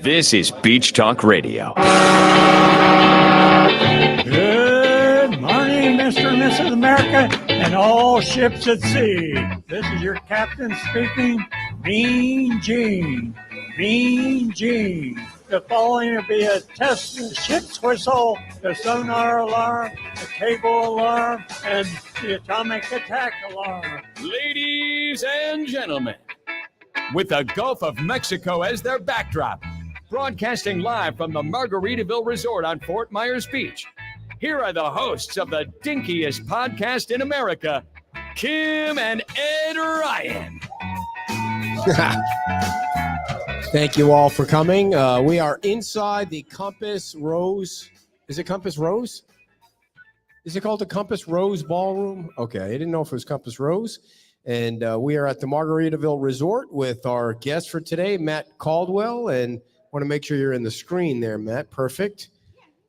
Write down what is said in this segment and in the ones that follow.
This is Beach Talk Radio. Good morning, Mr. and Mrs. America, and all ships at sea. This is your captain speaking, Mean Gene. Mean Gene. The following will be a test of the ship's whistle, the sonar alarm, the cable alarm, and the atomic attack alarm. Ladies and gentlemen, with the Gulf of Mexico as their backdrop, broadcasting live from the Margaritaville Resort on Fort Myers Beach, here are the hosts of the dinkiest podcast in America, Kim and Ed Ryan. Thank you all for coming. We are inside the Compass Rose. Is it Compass Rose? Is it called the Compass Rose Ballroom? Okay, I didn't know if it was Compass Rose. And we are at the Margaritaville Resort with our guest for today, Matt Caldwell. And want to make sure you're in the screen there, Matt. Perfect.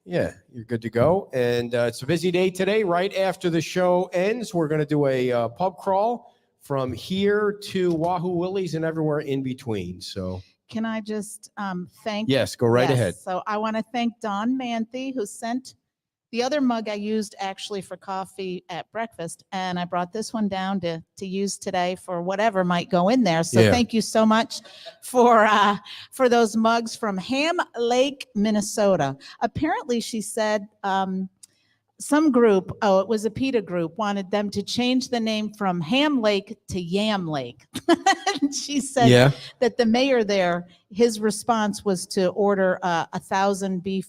Yeah, you're good to go. And it's a busy day today. Right after the show ends, we're going to do a pub crawl from here to Wahoo Willie's and everywhere in between. So can I just thank? Yes, go right ahead. So I want to thank Don Manthe, who sent the other mug I used actually for coffee at breakfast, and I brought this one down to use today for whatever might go in there. So Thank you so much for those mugs from Ham Lake, Minnesota. Apparently, she said some group, it was a PETA group, wanted them to change the name from Ham Lake to Yam Lake. She said that the mayor there, his response was to order 1,000 beef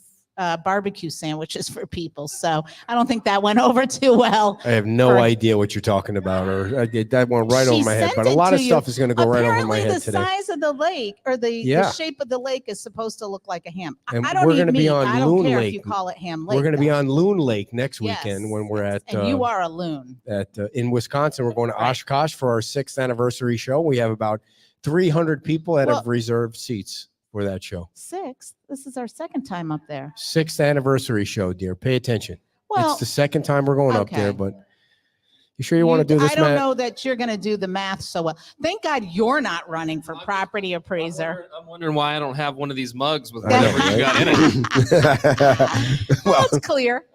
barbecue sandwiches for people. So I don't think that went over too well. I have no idea what you're talking about, or that went right over my head. But a lot of stuff is going to go right over my head today. The size of the lake, or the shape of the lake, is supposed to look like a ham. And I don't we're going to be on I Loon don't care Lake. if you call it Ham Lake. We're going to be on Loon Lake next weekend when we're at. And you are a loon. In Wisconsin, we're going to Oshkosh for our 6th anniversary show. We have about 300 people that have reserved seats for that show. 6th? This is our 2nd time up there. 6th anniversary show, dear. Pay attention. Well, it's the 2nd time we're going up there, but you sure you want to do this, I don't Matt? know that you're going to do the math so well. Thank God you're not running for property appraiser. I'm wondering why I don't have one of these mugs with whatever you got in it. Well, it's clear.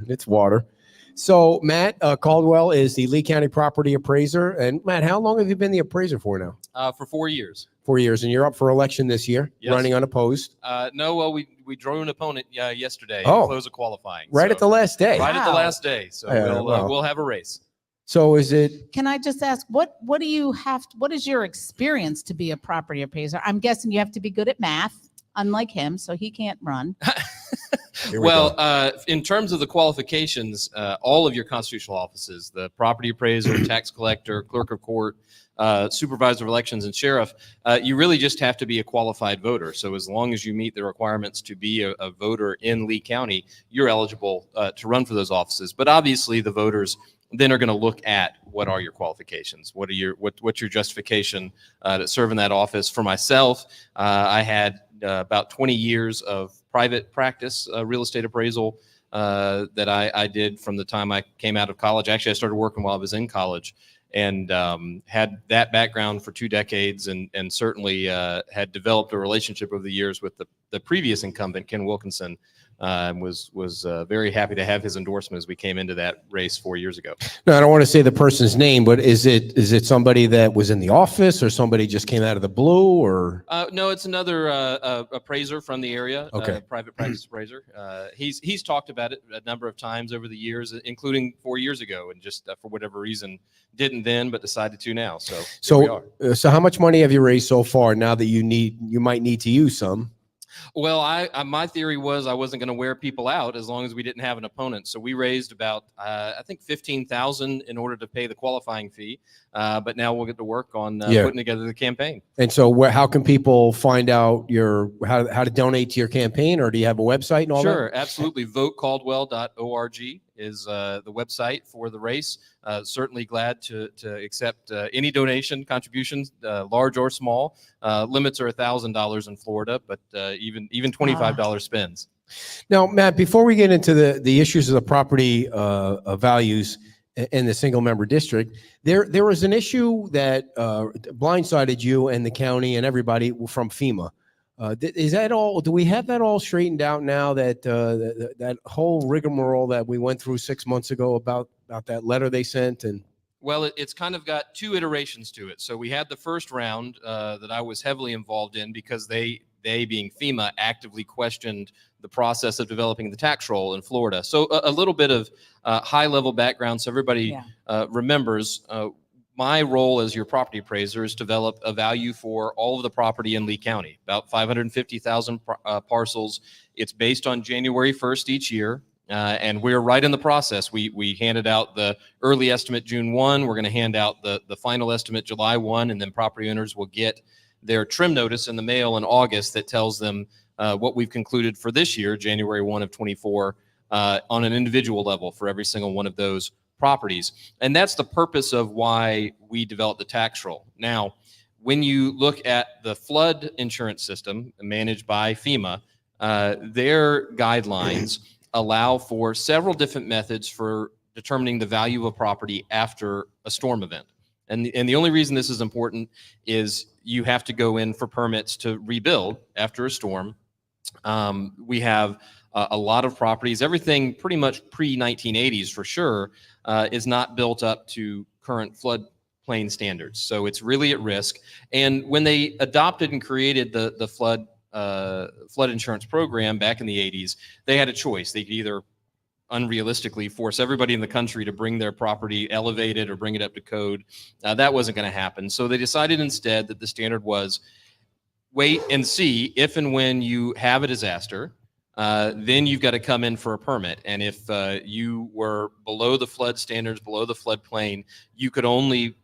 It's water. So Matt Caldwell is the Lee County property appraiser. And Matt, how long have you been the appraiser for now? For 4 years. 4 years. And you're up for election this year, Yes. running unopposed. No, well, we drew an opponent yesterday. Close of qualifying. Right at the last day. Right at the last day. So we'll have a race. So is it? Can I just ask, what do you have? What is your experience to be a property appraiser? I'm guessing you have to be good at math, unlike him, so he can't run. Well, in terms of the qualifications, all of your constitutional offices, the property appraiser, tax collector, clerk of court, supervisor of elections, and sheriff, you really just have to be a qualified voter. So as long as you meet the requirements to be a voter in Lee County, you're eligible to run for those offices. But obviously the voters then are going to look at what are your qualifications, what's your justification to serve in that office. For myself, I had about 20 years of private practice, real estate appraisal that I did from the time I came out of college. Actually, I started working while I was in college, and had that background for 2 decades, and certainly had developed a relationship over the years with the previous incumbent, Ken Wilkinson. Was very happy to have his endorsement as we came into that race 4 years ago. No, I don't want to say the person's name, but is it somebody that was in the office, or somebody just came out of the blue, or? No, it's another appraiser from the area, Okay. Private practice appraiser. He's talked about it a number of times over the years, including 4 years ago, and just for whatever reason didn't then, but decided to now. So here we are. So how much money have you raised so far? Now that you might need to use some. Well, my theory was I wasn't going to wear people out as long as we didn't have an opponent. So we raised about, I think, $15,000 in order to pay the qualifying fee. But now we'll get to work on putting together the campaign. And so how can people find out how to donate to your campaign, or do you have a website and all that? Sure, absolutely. VoteCaldwell.org is the website for the race. Certainly glad to accept any donation contributions, large or small. Limits are $1,000 in Florida, but even $25 spends. Now, Matt, before we get into the issues of the property values in the single member district. There was an issue that blindsided you and the county and everybody from FEMA. Is that all? Do we have that all straightened out now? That whole rigmarole that we went through 6 months ago about that letter they sent and. Well, it's kind of got two iterations to it. So we had the first round that I was heavily involved in because they being FEMA actively questioned the process of developing the tax roll in Florida. So a little bit of high level background so everybody remembers. My role as your property appraiser is to develop a value for all of the property in Lee County, about 550,000 parcels. It's based on January 1st each year. And we're right in the process. We handed out the early estimate June 1. We're going to hand out the final estimate July 1, and then property owners will get their trim notice in the mail in August that tells them what we've concluded for this year, January 1 of 24, on an individual level for every single one of those properties. And that's the purpose of why we developed the tax roll. Now, when you look at the flood insurance system managed by FEMA, their guidelines allow for several different methods for determining the value of a property after a storm event. And the only reason this is important is you have to go in for permits to rebuild after a storm. We have a lot of properties, everything pretty much pre-1980s for sure, is not built up to current floodplain standards. So it's really at risk. And when they adopted and created the flood insurance program back in the 80s, they had a choice. They could either unrealistically force everybody in the country to bring their property elevated or bring it up to code. That wasn't going to happen. So they decided instead that the standard was wait and see if and when you have a disaster, then you've got to come in for a permit. And if you were below the flood standards, below the floodplain, you could only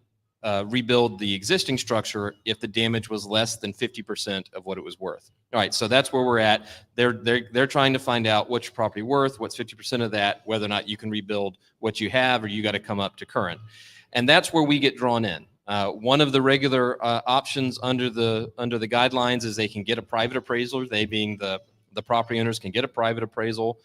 rebuild the existing structure if the damage was less than 50% of what it was worth. All right, so that's where we're at. They're trying to find out what's your property worth, what's 50% of that, whether or not you can rebuild what you have, or you got to come up to current. And that's where we get drawn in. One of the regular options under the guidelines is they can get a private appraisal. They being the property owners can get a private appraisal.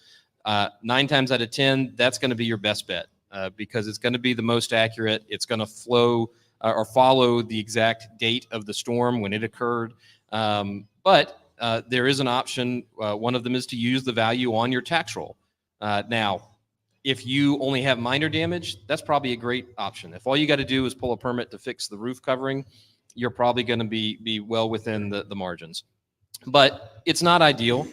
9 times out of 10, that's going to be your best bet because it's going to be the most accurate. It's going to flow or follow the exact date of the storm when it occurred. But there is an option. One of them is to use the value on your tax roll. Now, if you only have minor damage, that's probably a great option. If all you got to do is pull a permit to fix the roof covering, you're probably going to be well within the margins. But it's not ideal.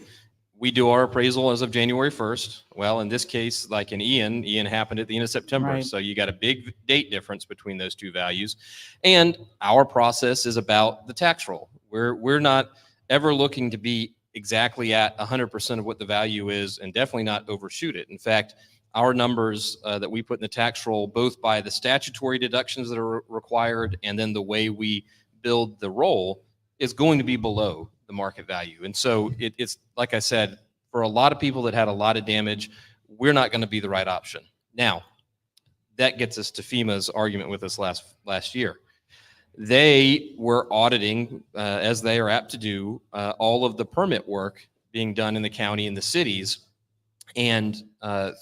We do our appraisal as of January 1st. Well, in this case, like in Ian happened at the end of September. Right. So you got a big date difference between those two values. And our process is about the tax roll. We're not ever looking to be exactly at 100% of what the value is and definitely not overshoot it. In fact, our numbers that we put in the tax roll, both by the statutory deductions that are required and then the way we build the roll, is going to be below the market value. And so it's like I said, for a lot of people that had a lot of damage, we're not going to be the right option. Now, that gets us to FEMA's argument with us last year. They were auditing, as they are apt to do, all of the permit work being done in the county and the cities. And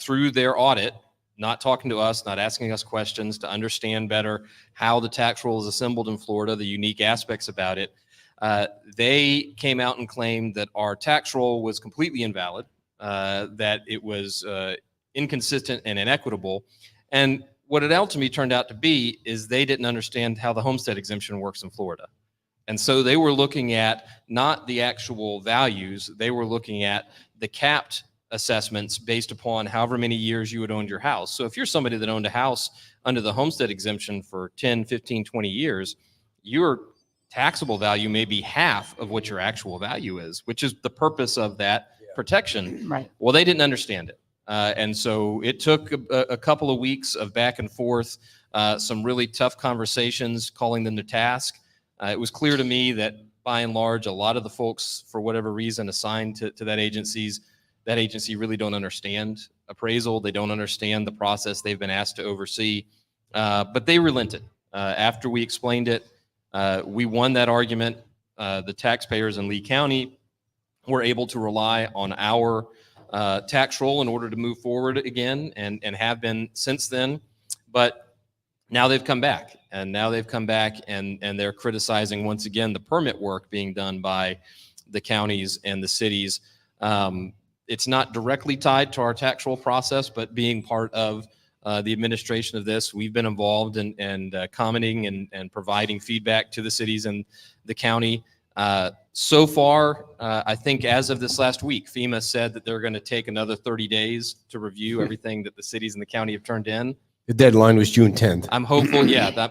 through their audit, not talking to us, not asking us questions to understand better how the tax roll is assembled in Florida, the unique aspects about it, they came out and claimed that our tax roll was completely invalid, that it was inconsistent and inequitable. And what it ultimately turned out to be is they didn't understand how the homestead exemption works in Florida. And so they were looking at not the actual values, they were looking at the capped assessments based upon however many years you had owned your house. So if you're somebody that owned a house under the homestead exemption for 10, 15, 20 years, your taxable value may be half of what your actual value is, which is the purpose of that protection. Right. Well, they didn't understand it. And so it took a couple of weeks of back and forth, some really tough conversations, calling them to task. It was clear to me that by and large, a lot of the folks, for whatever reason, assigned to that agency really don't understand appraisal. They don't understand the process they've been asked to oversee. But they relented. After we explained it, we won that argument. The taxpayers in Lee County were able to rely on our tax roll in order to move forward again and have been since then. But now they've come back, and they're criticizing once again the permit work being done by the counties and the cities. It's not directly tied to our tax roll process, but being part of the administration of this, we've been involved in commenting and providing feedback to the cities and the county. So far, I think as of this last week, FEMA said that they're going to take another 30 days to review everything that the cities and the county have turned in. The deadline was June 10th. I'm hopeful,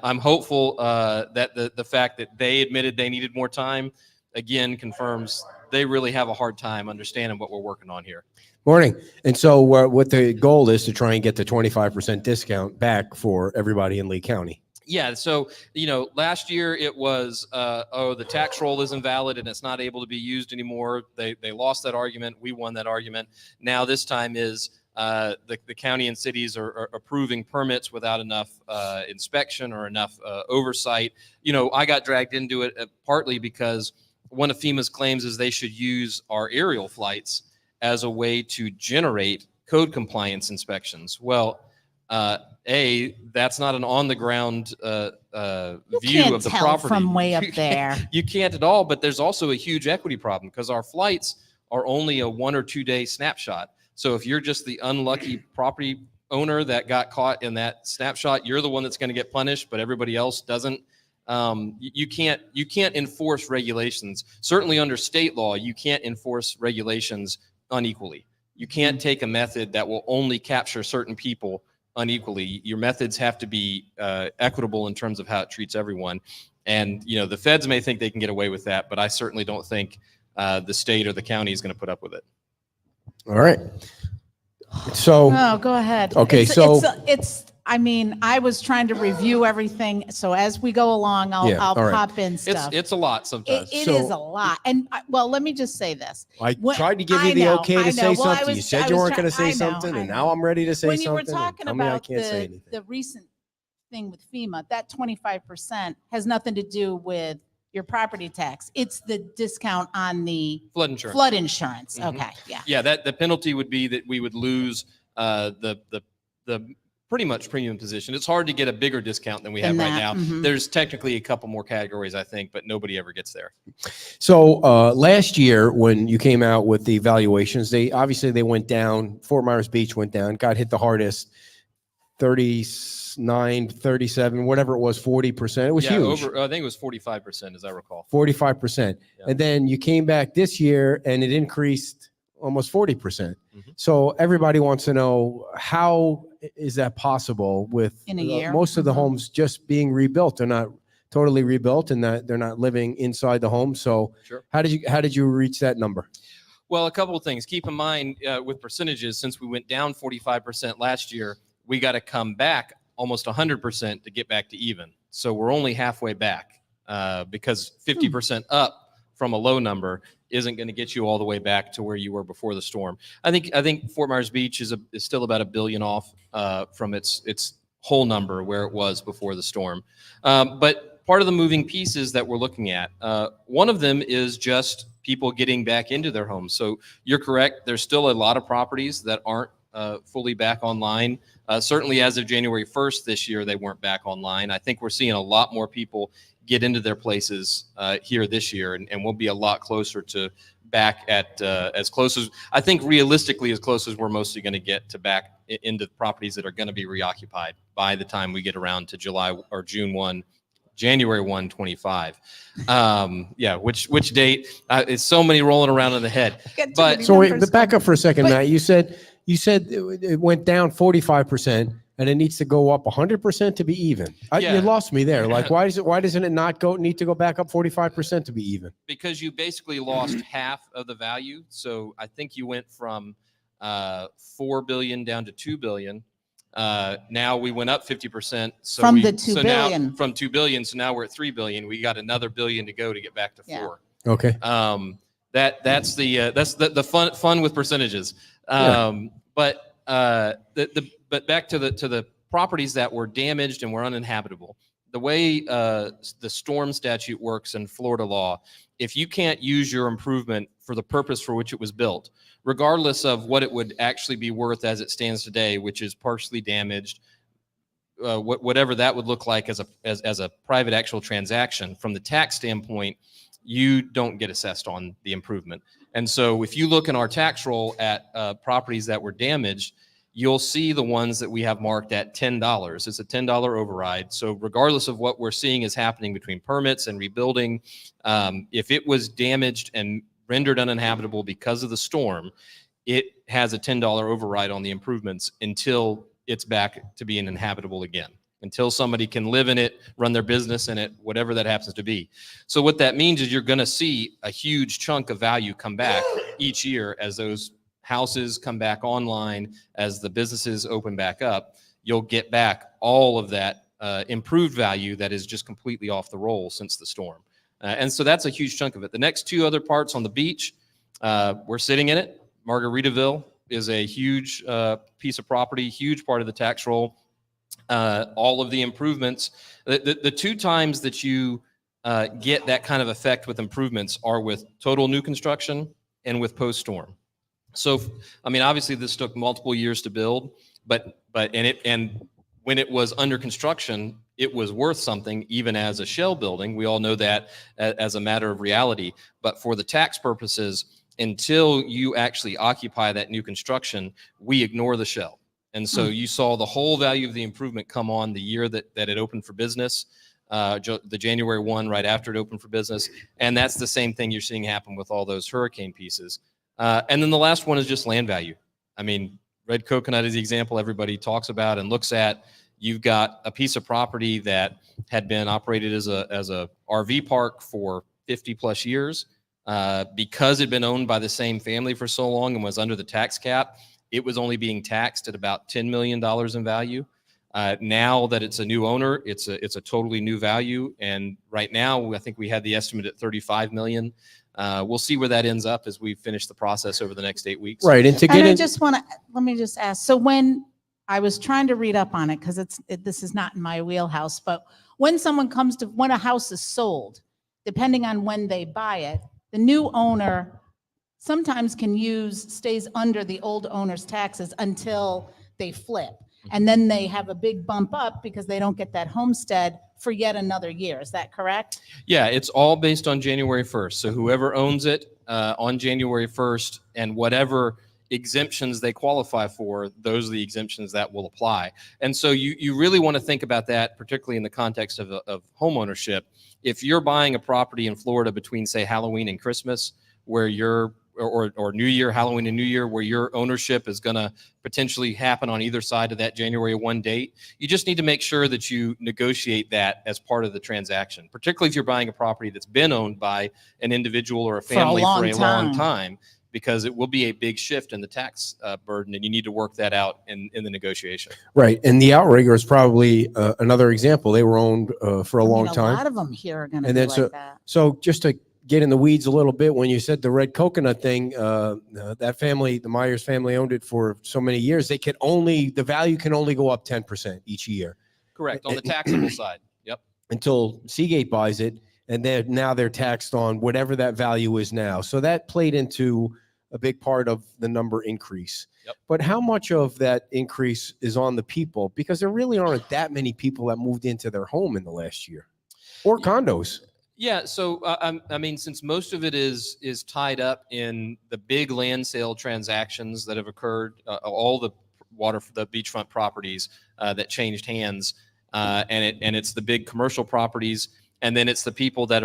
I'm hopeful that the fact that they admitted they needed more time, again, confirms they really have a hard time understanding what we're working on here. Morning. And so what the goal is to try and get the 25% discount back for everybody in Lee County. Yeah. So, last year it was, the tax roll is invalid and it's not able to be used anymore. They lost that argument. We won that argument. Now this time is the county and cities are approving permits without enough inspection or enough oversight. I got dragged into it partly because one of FEMA's claims is they should use our aerial flights as a way to generate code compliance inspections. Well, that's not an on-the-ground view of the property. From way up there. You can't at all, but there's also a huge equity problem because our flights are only a 1 or 2 day snapshot. So if you're just the unlucky property owner that got caught in that snapshot, you're the one that's going to get punished, but everybody else doesn't. You can't enforce regulations. Certainly under state law, you can't enforce regulations unequally. You can't take a method that will only capture certain people unequally. Your methods have to be equitable in terms of how it treats everyone. And the feds may think they can get away with that, but I certainly don't think the state or the county is going to put up with it. All right. So. Oh, go ahead. Okay. I was trying to review everything. So as we go along, I'll pop in stuff. It's a lot sometimes. It is a lot. And let me just say this. I tried to give you the okay to say something. You said you weren't going to say something, and now I'm ready to say something. When you were talking about the recent thing with FEMA, that 25% has nothing to do with your property tax. It's the discount on the flood insurance. Mm-hmm. Okay. Yeah. Yeah. That the penalty would be that we would lose the pretty much premium position. It's hard to get a bigger discount than we have right now. Mm-hmm. There's technically a couple more categories, I think, but nobody ever gets there. So last year when you came out with the valuations, they went down. Fort Myers Beach went down, got hit the hardest, 39, 37, whatever it was, 40%. It was huge. I think it was 45%, as I recall. 45%. Yeah. And then you came back this year and it increased almost 40%. Mm-hmm. So everybody wants to know, how is that possible with in a year? Most of the homes just being rebuilt? They're not totally rebuilt and that they're not living inside the home. So sure. How did you reach that number? Well, a couple of things. Keep in mind with percentages, since we went down 45% last year, we got to come back almost 100% to get back to even. So we're only halfway back because 50% up from a low number isn't going to get you all the way back to where you were before the storm. I think Fort Myers Beach is still about $1 billion off from its whole number where it was before the storm. But part of the moving pieces that we're looking at, one of them is just people getting back into their homes. So you're correct. There's still a lot of properties that aren't fully back online. Certainly as of January 1st this year, they weren't back online. I think we're seeing a lot more people get into their places here this year, and we'll be a lot closer to back at as close as, I think realistically, as close as we're mostly going to get to back into properties that are going to be reoccupied by the time we get around to January 1, 25. Which date? It's so many rolling around in the head. But so wait, back up for a second, Matt. You said it went down 45%. And it needs to go up 100% to be even. You lost me there. Like, why doesn't it not need to go back up 45% to be even? Because you basically lost half of the value. So I think you went from $4 billion down to $2 billion. Now we went up 50%. From $2 billion. Now, from $2 billion. So now we're at $3 billion. We got another $1 billion to go to get back to $4 billion. Okay. That's the fun with percentages. But back to the properties that were damaged and were uninhabitable. The way the storm statute works in Florida law, if you can't use your improvement for the purpose for which it was built, regardless of what it would actually be worth as it stands today, which is partially damaged, whatever that would look like as a private actual transaction, from the tax standpoint, you don't get assessed on the improvement. And so if you look in our tax roll at properties that were damaged, you'll see the ones that we have marked at $10. It's a $10 override. So regardless of what we're seeing is happening between permits and rebuilding, if it was damaged and rendered uninhabitable because of the storm, it has a $10 override on the improvements until it's back to being inhabitable again, until somebody can live in it, run their business in it, whatever that happens to be. So what that means is you're going to see a huge chunk of value come back each year as those houses come back online, as the businesses open back up. You'll get back all of that improved value that is just completely off the roll since the storm. And so that's a huge chunk of it. The next two other parts on the beach, we're sitting in it. Margaritaville is a huge piece of property, huge part of the tax roll. All of the improvements, the two times that you get that kind of effect with improvements are with total new construction and with post-storm. So, I mean, obviously this took multiple years to build, but when it was under construction, it was worth something even as a shell building. We all know that as a matter of reality. But for the tax purposes, until you actually occupy that new construction, we ignore the shell. And so you saw the whole value of the improvement come on the year that it opened for business, the January 1, right after it opened for business. And that's the same thing you're seeing happen with all those hurricane pieces. And then the last one is just land value. I mean, Red Coconut is the example everybody talks about and looks at. You've got a piece of property that had been operated as a RV park for 50 plus years. Because it had been owned by the same family for so long and was under the tax cap, it was only being taxed at about $10 million in value. Now that it's a new owner, it's a totally new value. And right now, I think we had the estimate at $35 million. We'll see where that ends up as we finish the process over the next 8 weeks. Right. And to get I just want to, let me just ask. So when I was trying to read up on it, because this is not in my wheelhouse, but when when a house is sold, depending on when they buy it, the new owner sometimes stays under the old owner's taxes until they flip. And then they have a big bump up because they don't get that homestead for yet another year. Is that correct? Yeah, it's all based on January 1st. So whoever owns it on January 1st and whatever exemptions they qualify for, those are the exemptions that will apply. And so you really want to think about that, particularly in the context of home ownership. If you're buying a property in Florida between, say, Halloween and Christmas, where or New Year, Halloween and New Year, where your ownership is going to potentially happen on either side of that January 1 date, you just need to make sure that you negotiate that as part of the transaction, particularly if you're buying a property that's been owned by an individual or a family for a long time, because it will be a big shift in the tax burden, and you need to work that out in the negotiation. Right. And the outrigger is probably another example. They were owned for a long time. A lot of them here are going to be like that. So just to get in the weeds a little bit, when you said the Red Coconut thing, that family, the Myers family, owned it for so many years. The value can only go up 10% each year. Correct. On the taxable side. Yep. Until Seagate buys it. And now they're taxed on whatever that value is now. So that played into a big part of the number increase. Yep. But how much of that increase is on the people? Because there really aren't that many people that moved into their home in the last year, or condos. Yeah. So, I mean, since most of it is tied up in the big land sale transactions that have occurred, all the beachfront properties that changed hands, and it's the big commercial properties, and then it's the people that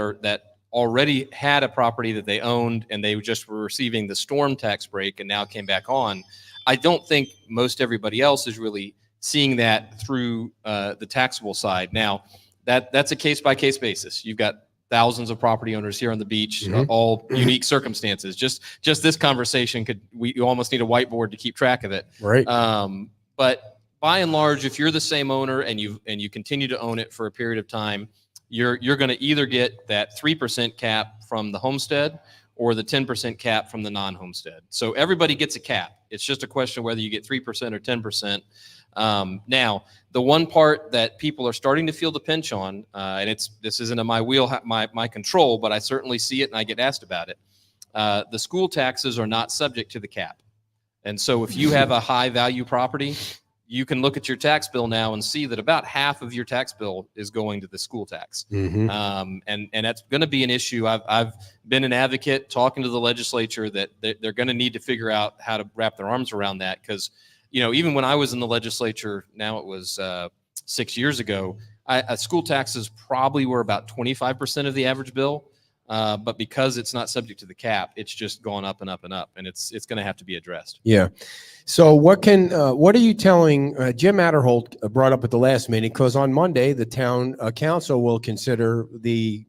already had a property that they owned and they just were receiving the storm tax break and now came back on. I don't think most everybody else is really seeing that through the taxable side. Now, that's a case-by-case basis. You've got thousands of property owners here on the beach, all unique circumstances. Just this conversation you almost need a whiteboard to keep track of it. Right. But by and large, if you're the same owner and you continue to own it for a period of time, you're going to either get that 3% cap from the homestead or the 10% cap from the non-homestead. So everybody gets a cap. It's just a question of whether you get 3% or 10%. Now, the one part that people are starting to feel the pinch on, and this isn't in my control, but I certainly see it and I get asked about it. The school taxes are not subject to the cap. And so if you have a high value property, you can look at your tax bill now and see that about half of your tax bill is going to the school tax. Mm-hmm. And that's going to be an issue. I've been an advocate talking to the legislature that they're going to need to figure out how to wrap their arms around that. Because, even when I was in the legislature, now it was 6 years ago, school taxes probably were about 25% of the average bill. But because it's not subject to the cap, it's just gone up and up and up, and it's going to have to be addressed. Yeah. So what are you telling, Jim Adderholt brought up at the last meeting, because on Monday, the town council will consider the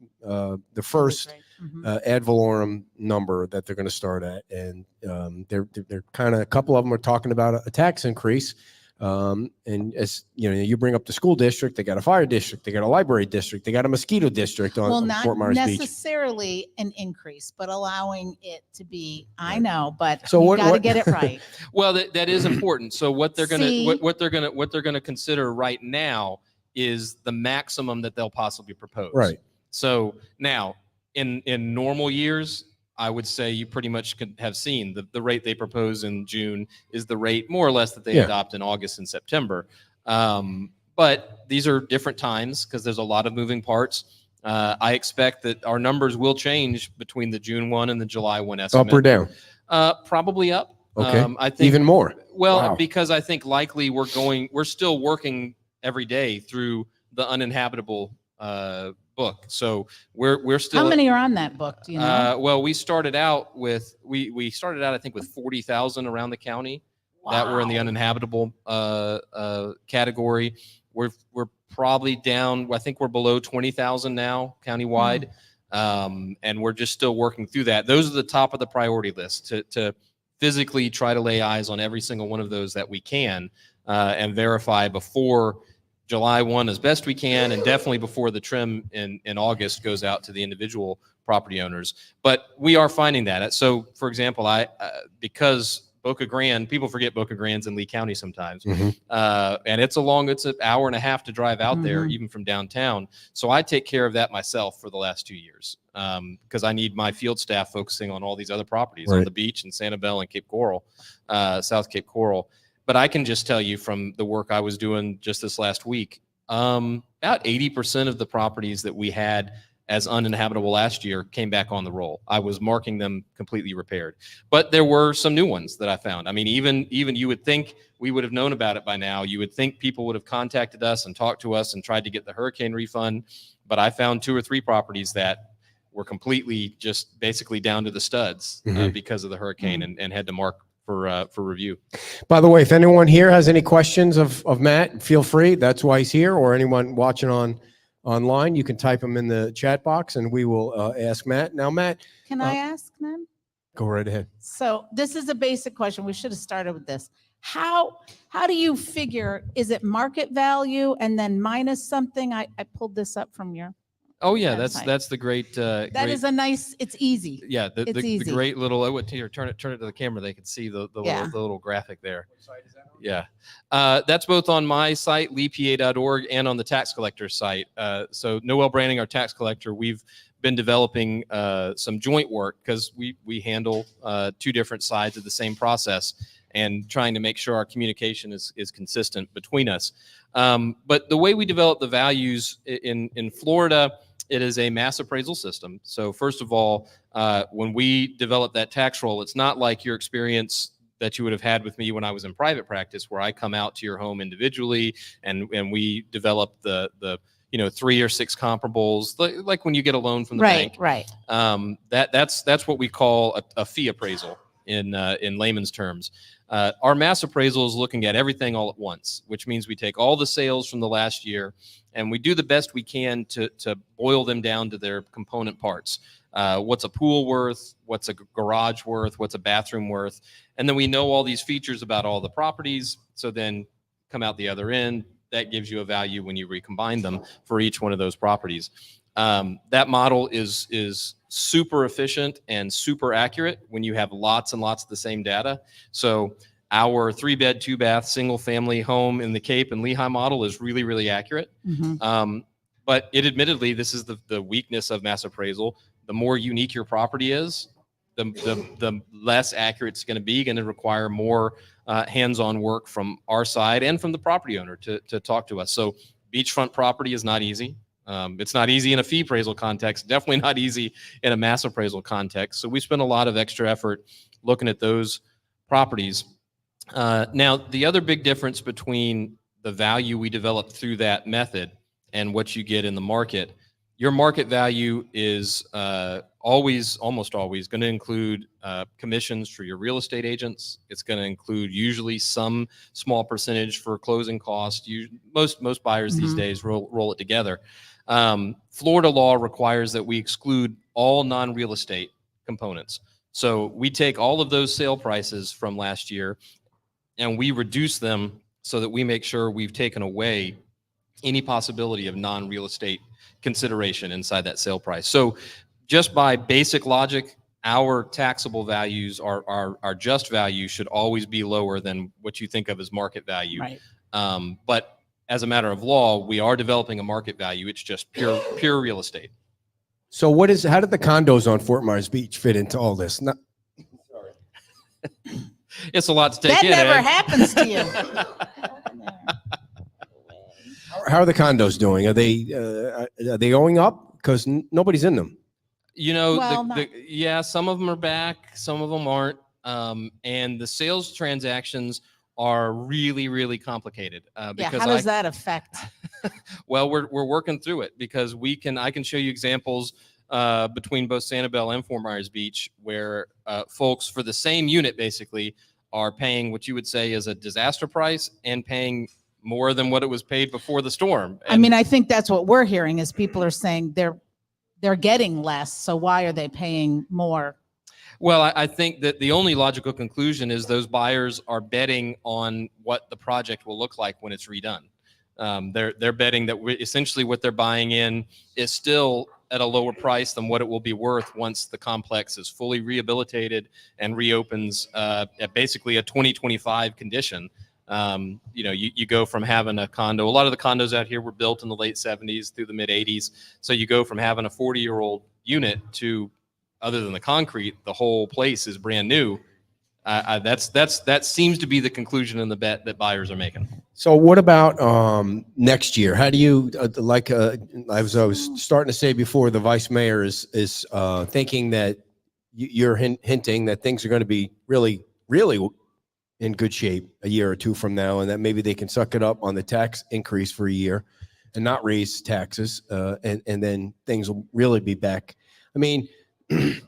first ad valorem number that they're going to start at. And they're kind of, a couple of them are talking about a tax increase. And as you bring up the school district, they got a fire district, they got a library district, they got a mosquito district on not Fort Myers Beach. necessarily an increase, but allowing it to be. I know, but So you got to get it right. Well, that is important. So what they're gonna consider right now is the maximum that they'll possibly propose. Right. So now, in normal years, I would say you pretty much could have seen the rate they propose in June is the rate more or less that they adopt in August and September. But these are different times because there's a lot of moving parts. I expect that our numbers will change between the June 1 and the July 1 estimate. Up or down? Probably up. Okay. I think even more. Well, Wow. because I think likely we're still working every day through the uninhabitable book. So we're still. How many are on that book? Do you know? Well, we started out I think with 40,000 around the county that were in the uninhabitable category. We're probably down. I think we're below 20,000 now countywide, and we're just still working through that. Those are the top of the priority list to physically try to lay eyes on every single one of those that we can and verify before July 1 as best we can, and definitely before the trim in August goes out to the individual property owners. But we are finding that. So, for example, because Boca Grande, people forget Boca Grande's in Lee County sometimes, and it's an hour and a half to drive out there, even from downtown. So I take care of that myself for the last 2 years because I need my field staff focusing on all these other properties on the beach in Sanibel and Cape Coral, South Cape Coral. But I can just tell you from the work I was doing just this last week, about 80% of the properties that we had as uninhabitable last year came back on the roll. I was marking them completely repaired. But there were some new ones that I found. I mean, even you would think we would have known about it by now. You would think people would have contacted us and talked to us and tried to get the hurricane refund. But I found 2 or 3 properties that were completely just basically down to the studs because of the hurricane and had to mark for review. By the way, if anyone here has any questions of Matt, feel free. That's why he's here. Or anyone watching online, you can type them in the chat box and we will ask Matt. Now, Matt. Can I ask them? Go right ahead. So this is a basic question. We should have started with this. How do you figure, is it market value and then minus something? I pulled this up from your. Oh yeah, that's the great. That is a nice. It's easy. Yeah, the great little. Here, turn it to the camera. They can see the little graphic there. What site is that on? Yeah, that's both on my site, leepa.org, and on the tax collector's site. So Noel Branding, our tax collector, we've been developing some joint work because we handle 2 different sides of the same process and trying to make sure our communication is consistent between us. But the way we develop the values in Florida. It is a mass appraisal system. So first of all, when we develop that tax roll, it's not like your experience that you would have had with me when I was in private practice, where I come out to your home individually and we develop the 3 or 6 comparables, like when you get a loan from the bank. Right. That's what we call a fee appraisal in layman's terms. Our mass appraisal is looking at everything all at once, which means we take all the sales from the last year and we do the best we can to boil them down to their component parts. What's a pool worth? What's a garage worth? What's a bathroom worth? And then we know all these features about all the properties. So then come out the other end, that gives you a value when you recombine them for each one of those properties. That model is super efficient and super accurate when you have lots and lots of the same data. So our 3-bed, 2-bath, single family home in the Cape and Lehigh model is really, really accurate. But admittedly, this is the weakness of mass appraisal. The more unique your property is, the less accurate it's going to require more hands-on work from our side and from the property owner to talk to us. So beachfront property is not easy. It's not easy in a fee appraisal context, definitely not easy in a mass appraisal context. So we spend a lot of extra effort looking at those properties. Now, the other big difference between the value we develop through that method and what you get in the market, your market value is almost always going to include commissions for your real estate agents. It's going to include usually some small percentage for closing costs. Most buyers these days roll it together. Florida law requires that we exclude all non-real estate components. So we take all of those sale prices from last year and we reduce them so that we make sure we've taken away any possibility of non-real estate consideration inside that sale price. So just by basic logic, our taxable values, our just value should always be lower than what you think of as market value. Right. But as a matter of law, we are developing a market value. It's just pure real estate. So how did the condos on Fort Myers Beach fit into all this? Sorry. It's a lot to take in. That never happens to you. How are the condos doing? Are they going up? Because nobody's in them. You know, Well, yeah, some of them are back, some of them aren't. And the sales transactions are really, really complicated. Because how does that affect? Well, we're working through it because I can show you examples between both Sanibel and Fort Myers Beach where folks for the same unit basically are paying what you would say is a disaster price and paying more than what it was paid before the storm. I mean, I think that's what we're hearing is people are saying they're getting less. So why are they paying more? Well, I think that the only logical conclusion is those buyers are betting on what the project will look like when it's redone. They're betting that essentially what they're buying in is still at a lower price than what it will be worth once the complex is fully rehabilitated and reopens at basically a 2025 condition. You go from having a condo. A lot of the condos out here were built in the late 70s through the mid 80s. So you go from having a 40-year-old unit to, other than the concrete, the whole place is brand new. That seems to be the conclusion in the bet that buyers are making. So what about next year? How do you as I was starting to say before, the vice mayor is thinking that you're hinting that things are going to be really, really in good shape a year or two from now, and that maybe they can suck it up on the tax increase for a year and not raise taxes, and then things will really be back. I mean,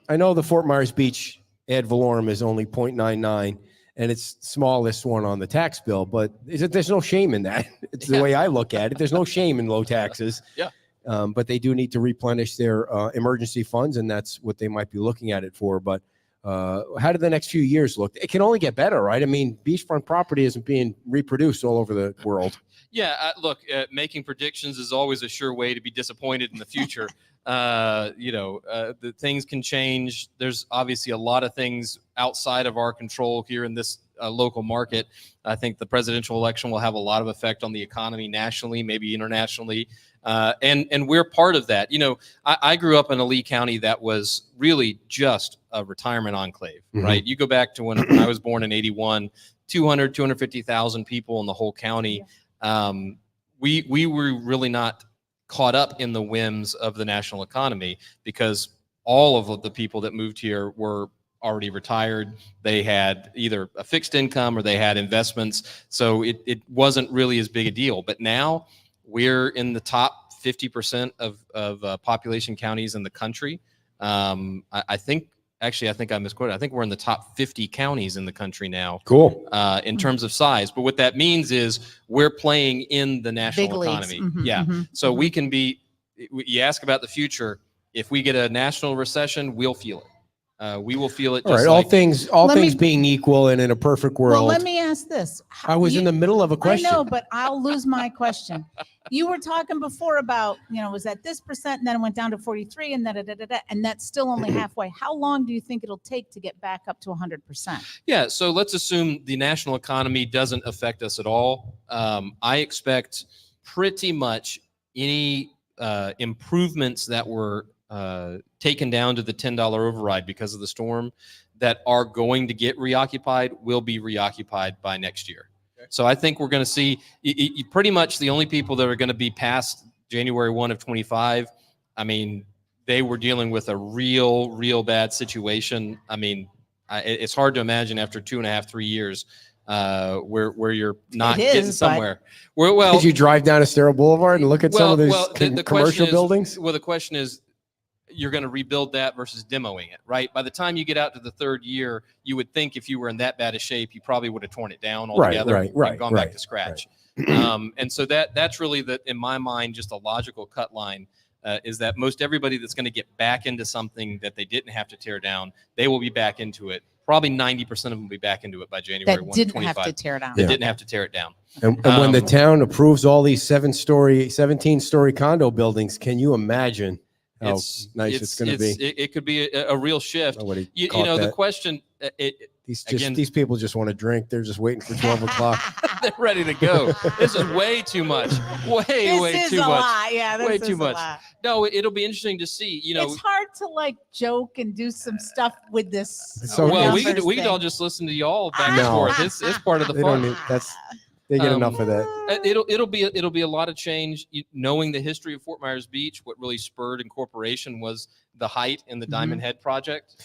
I know the Fort Myers Beach ad valorem is only 0.99, and it's the smallest one on the tax bill, but there's no shame in that. It's the way I look at it. There's no shame in low taxes. Yeah. But they do need to replenish their emergency funds, and that's what they might be looking at it for. But how do the next few years look? It can only get better, right? I mean, beachfront property isn't being reproduced all over the world. Yeah, look, making predictions is always a sure way to be disappointed in the future. The things can change. There's obviously a lot of things outside of our control here in this local market. I think the presidential election will have a lot of effect on the economy nationally, maybe internationally. And we're part of that. You know, I grew up in a Lee County that was really just a retirement enclave, right? You go back to when I was born in 81, 250,000 people in the whole county. We were really not caught up in the whims of the national economy because all of the people that moved here were already retired. They had either a fixed income or they had investments. So it wasn't really as big a deal. But now we're in the top 50% of population counties in the country. I think I misquoted. I think we're in the top 50 counties in the country now. Cool. In terms of size. But what that means is we're playing in the national economy. So we can be, you ask about the future, if we get a national recession, we'll feel it. We will feel it. All right. All things being equal and in a perfect world. Well, let me ask this. I was in the middle of a question. I know, but I'll lose my question. You were talking before about, was at this percent and then it went down to 43 and and that's still only halfway. How long do you think it'll take to get back up to 100%? Yeah. So let's assume the national economy doesn't affect us at all. I expect pretty much any improvements that were taken down to the $10 override because of the storm that are going to get reoccupied will be reoccupied by next year. So I think we're going to see pretty much the only people that are going to be past January 1 of 25. I mean, they were dealing with a real bad situation. I mean, it's hard to imagine after 2.5, 3 years where you're not getting somewhere. Well, did you drive down Estero Boulevard and look at some of those commercial buildings? Well, the question is, you're going to rebuild that versus demoing it, right? By the time you get out to the third year, you would think if you were in that bad a shape, you probably would have torn it down altogether and gone back to scratch. Right. And so that's really in my mind, just a logical cut line. Is that most everybody that's going to get back into something that they didn't have to tear down, they will be back into it. Probably 90% of them will be back into it by January 1, 25. Didn't have to tear it down. They didn't have to tear it down. And when the town approves all these 17-story condo buildings, can you imagine how nice it's going to be? It could be a real shift. Nobody you know, the question. These people just want to drink. They're just waiting for 12 o'clock. They're ready to go. This is way too much. Way too much. Lot. Yeah, this way is too much. A lot. No, it'll be interesting to see. You know, it's hard to like joke and do some stuff with this. So well, we could all just listen to y'all back and forth. It's part of the fun. They get enough of that. It'll be a lot of change. Knowing the history of Fort Myers Beach, what really spurred incorporation was the height in the Diamond Head project.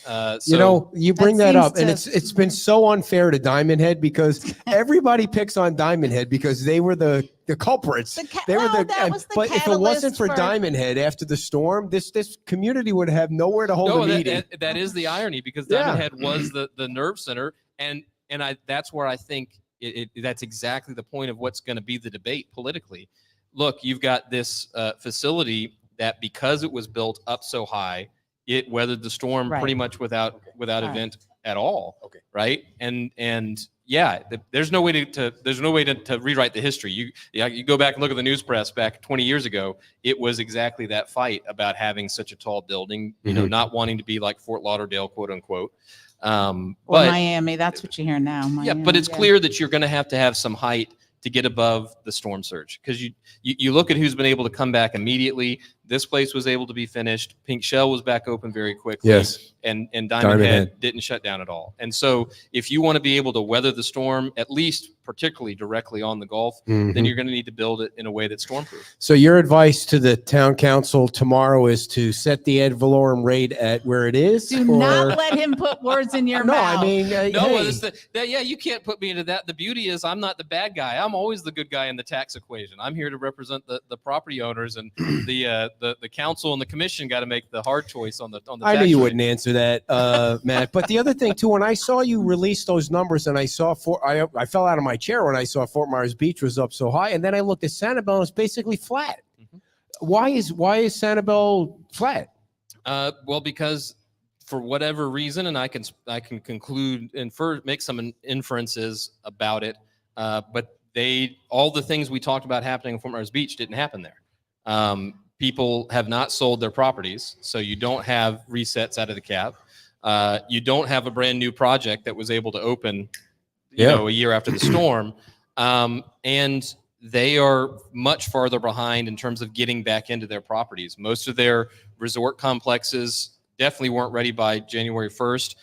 You bring that up, and it's been so unfair to Diamond Head because everybody picks on Diamond Head because they were the culprits. But if it wasn't for Diamond Head after the storm, this community would have nowhere to hold a meeting. That is the irony because Diamond Head was the nerve center, and that's where I think. That's exactly the point of what's going to be the debate politically. Look, you've got this facility that because it was built up so high, it weathered the storm pretty much without event at all. Okay. Right. And yeah, there's no way to rewrite the history. You go back and look at the news press back 20 years ago. It was exactly that fight about having such a tall building, not wanting to be like Fort Lauderdale, quote unquote. But Miami, that's what you hear now. Miami, but it's clear that you're going to have some height to get above the storm surge because you look at who's been able to come back immediately. This place was able to be finished. Pink Shell was back open very quickly. Yes. And Diamond Head didn't shut down at all. And so if you want to be able to weather the storm, at least particularly directly on the Gulf, then you're going to need to build it in a way that's stormproof. So your advice to the town council tomorrow is to set the ad valorem rate at where it is? Do not let him put words in your mouth. I mean, you can't put me into that. The beauty is I'm not the bad guy. I'm always the good guy in the tax equation. I'm here to represent the property owners, and the council and the commission got to make the hard choice on the I knew you wouldn't answer that, Matt. But the other thing too, when I saw you release those numbers, and I saw I fell out of my chair when I saw Fort Myers Beach was up so high, and then I looked at Sanibel and it's basically flat. Why is Sanibel flat? Well, because for whatever reason, and I can make some inferences about it, but all the things we talked about happening in Fort Myers Beach didn't happen there. People have not sold their properties, so you don't have resets out of the cap. You don't have a brand new project that was able to open, a year after the storm, and they are much farther behind in terms of getting back into their properties. Most of their resort complexes definitely weren't ready by January 1st.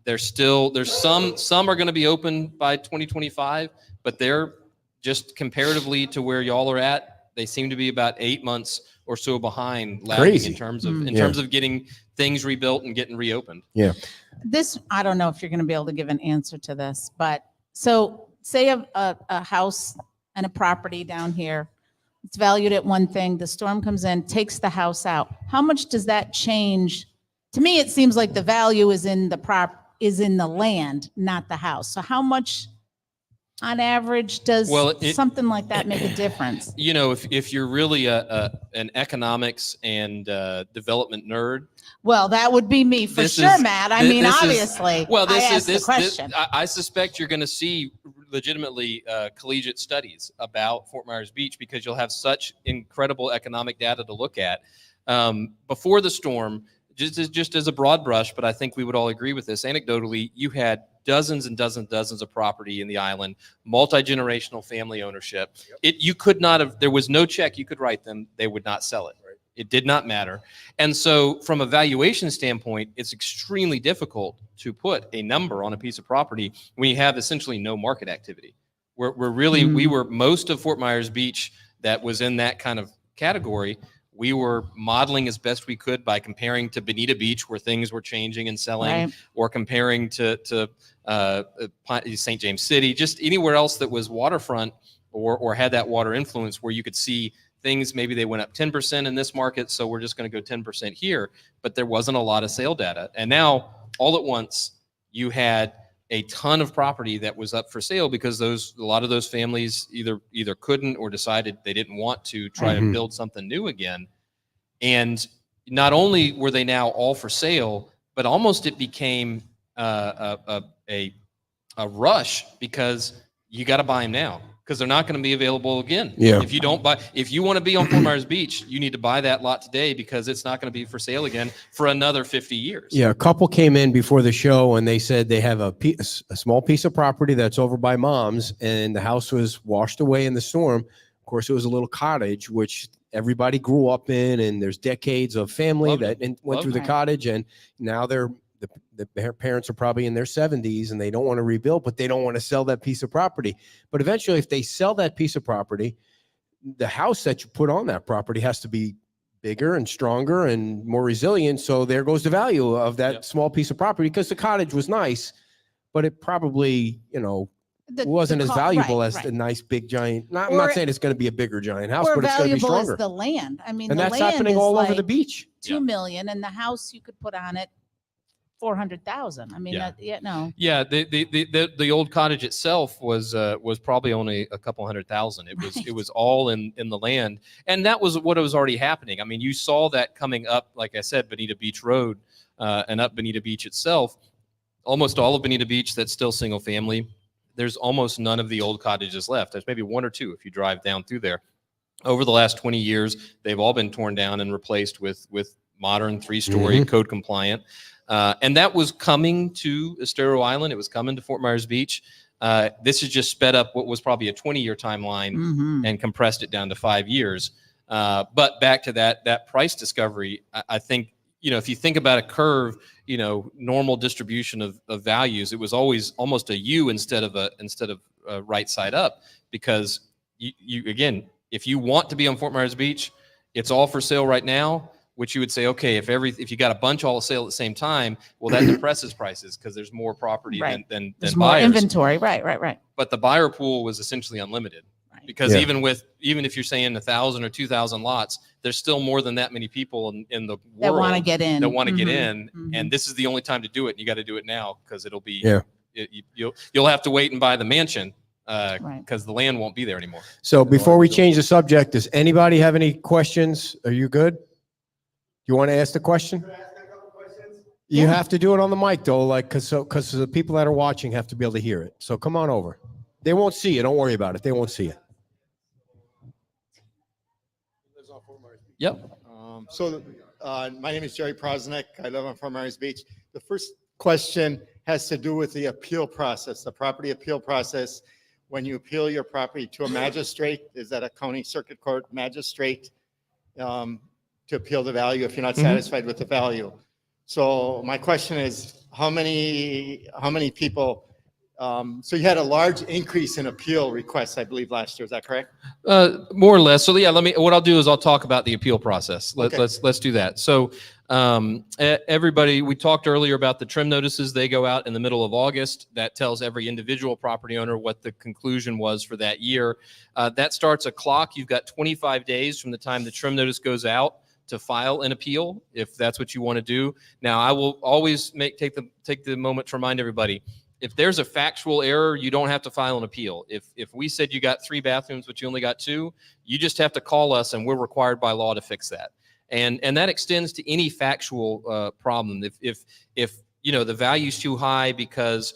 There's some are going to be open by 2025, but they're just comparatively to where y'all are at. They seem to be about 8 months or so behind lagging in terms of getting things rebuilt and getting reopened. Yeah. I don't know if you're going to be able to give an answer to this, but so say a house and a property down here, it's valued at one thing. The storm comes in, takes the house out. How much does that change? To me, it seems like the value is in the land, not the house. So how much on average does something like that make a difference? If you're really an economics and development nerd, well, that would be me for sure, Matt. I mean, obviously. I suspect you're going to see legitimately collegiate studies about Fort Myers Beach because you'll have such incredible economic data to look at. Before the storm, just as a broad brush, but I think we would all agree with this. Anecdotally, you had dozens and dozens of property in the island, multi-generational family ownership. You could not have, there was no check you could write them. They would not sell it. It did not matter. And so from a valuation standpoint, it's extremely difficult to put a number on a piece of property when you have essentially no market activity. We were most of Fort Myers Beach that was in that kind of category. We were modeling as best we could by comparing to Bonita Beach, where things were changing and selling, Right. or comparing to St. James City, just anywhere else that was waterfront or had that water influence, where you could see things. Maybe they went up 10% in this market, so we're just going to go 10% here. But there wasn't a lot of sale data. And now, all at once, you had a ton of property that was up for sale because a lot of those families either couldn't or decided they didn't want to try to build something new again. And not only were they now all for sale, but almost it became a rush, because you got to buy them now, because they're not going to be available again. Yeah. If you want to be on Fort Myers Beach, you need to buy that lot today, because it's not going to be for sale again for another 50 years. Yeah, a couple came in before the show and they said they have a small piece of property that's over by Mom's, and the house was washed away in the storm. Of course, it was a little cottage, which everybody grew up in, and there's decades of family went through the cottage, and now their parents are probably in their 70s and they don't want to rebuild, but they don't want to sell that piece of property. But eventually, if they sell that piece of property, the house that you put on that property has to be bigger and stronger and more resilient. So there goes the value of that small piece of property, because the cottage was nice, but it probably, wasn't as valuable as the nice big giant. I'm not saying it's going to be a bigger giant house, but it's going to be stronger. Is the land. I mean, and the that's land happening is all like over the beach. $2 million, and the house you could put on it 400,000. I mean, Yeah, the old cottage itself was probably only a couple $100,000. It was all in the land, and that was what was already happening. I mean, you saw that coming up, like I said, Bonita Beach Road, and up Bonita Beach itself. Almost all of Bonita Beach, that's still single family. There's almost none of the old cottages left. There's maybe one or two if you drive down through there. Over the last 20 years, they've all been torn down and replaced with modern 3-story code compliant. And that was coming to Estero Island. It was coming to Fort Myers Beach. This has just sped up what was probably a 20-year timeline and compressed it down to 5 years. But back to that price discovery, I think, if you think about a curve, normal distribution of values, it was always almost a U instead of a right side up, because you again, if you want to be on Fort Myers Beach, it's all for sale right now, which you would say, okay, if you got a bunch all sale at the same time, well, that depresses prices because there's more property than there's buyers. More inventory. Right. But the buyer pool was essentially unlimited. Because even if you're saying 1,000 or 2,000 lots, there's still more than that many people in the world that want to get in. And this is the only time to do it. And you got to do it now, because it'll be you'll have to wait and buy the mansion, because the land won't be there anymore. So before we change the subject, does anybody have any questions? Are you good? You want to ask the question? Can I ask a couple questions? You have to do it on the mic though, because the people that are watching have to be able to hear it. So come on over. They won't see you. Don't worry about it. They won't see you. Yep. My name is Jerry Prosnick. I live on Fort Myers Beach. The first question has to do with the appeal process, the property appeal process. When you appeal your property to a magistrate, is that a county circuit court magistrate, to appeal the value if you're not satisfied with the value? So my question is, how many people? So you had a large increase in appeal requests, I believe, last year. Is that correct? More or less. So what I'll do is I'll talk about the appeal process. Let's do that. So everybody, we talked earlier about the trim notices. They go out in the middle of August. That tells every individual property owner what the conclusion was for that year. That starts a clock. You've got 25 days from the time the trim notice goes out to file an appeal, if that's what you want to do. Now, I will always take the moment to remind everybody, if there's a factual error, you don't have to file an appeal. If we said you got 3 bathrooms, but you only got 2, you just have to call us, and we're required by law to fix that. And that extends to any factual problem. If the value's too high because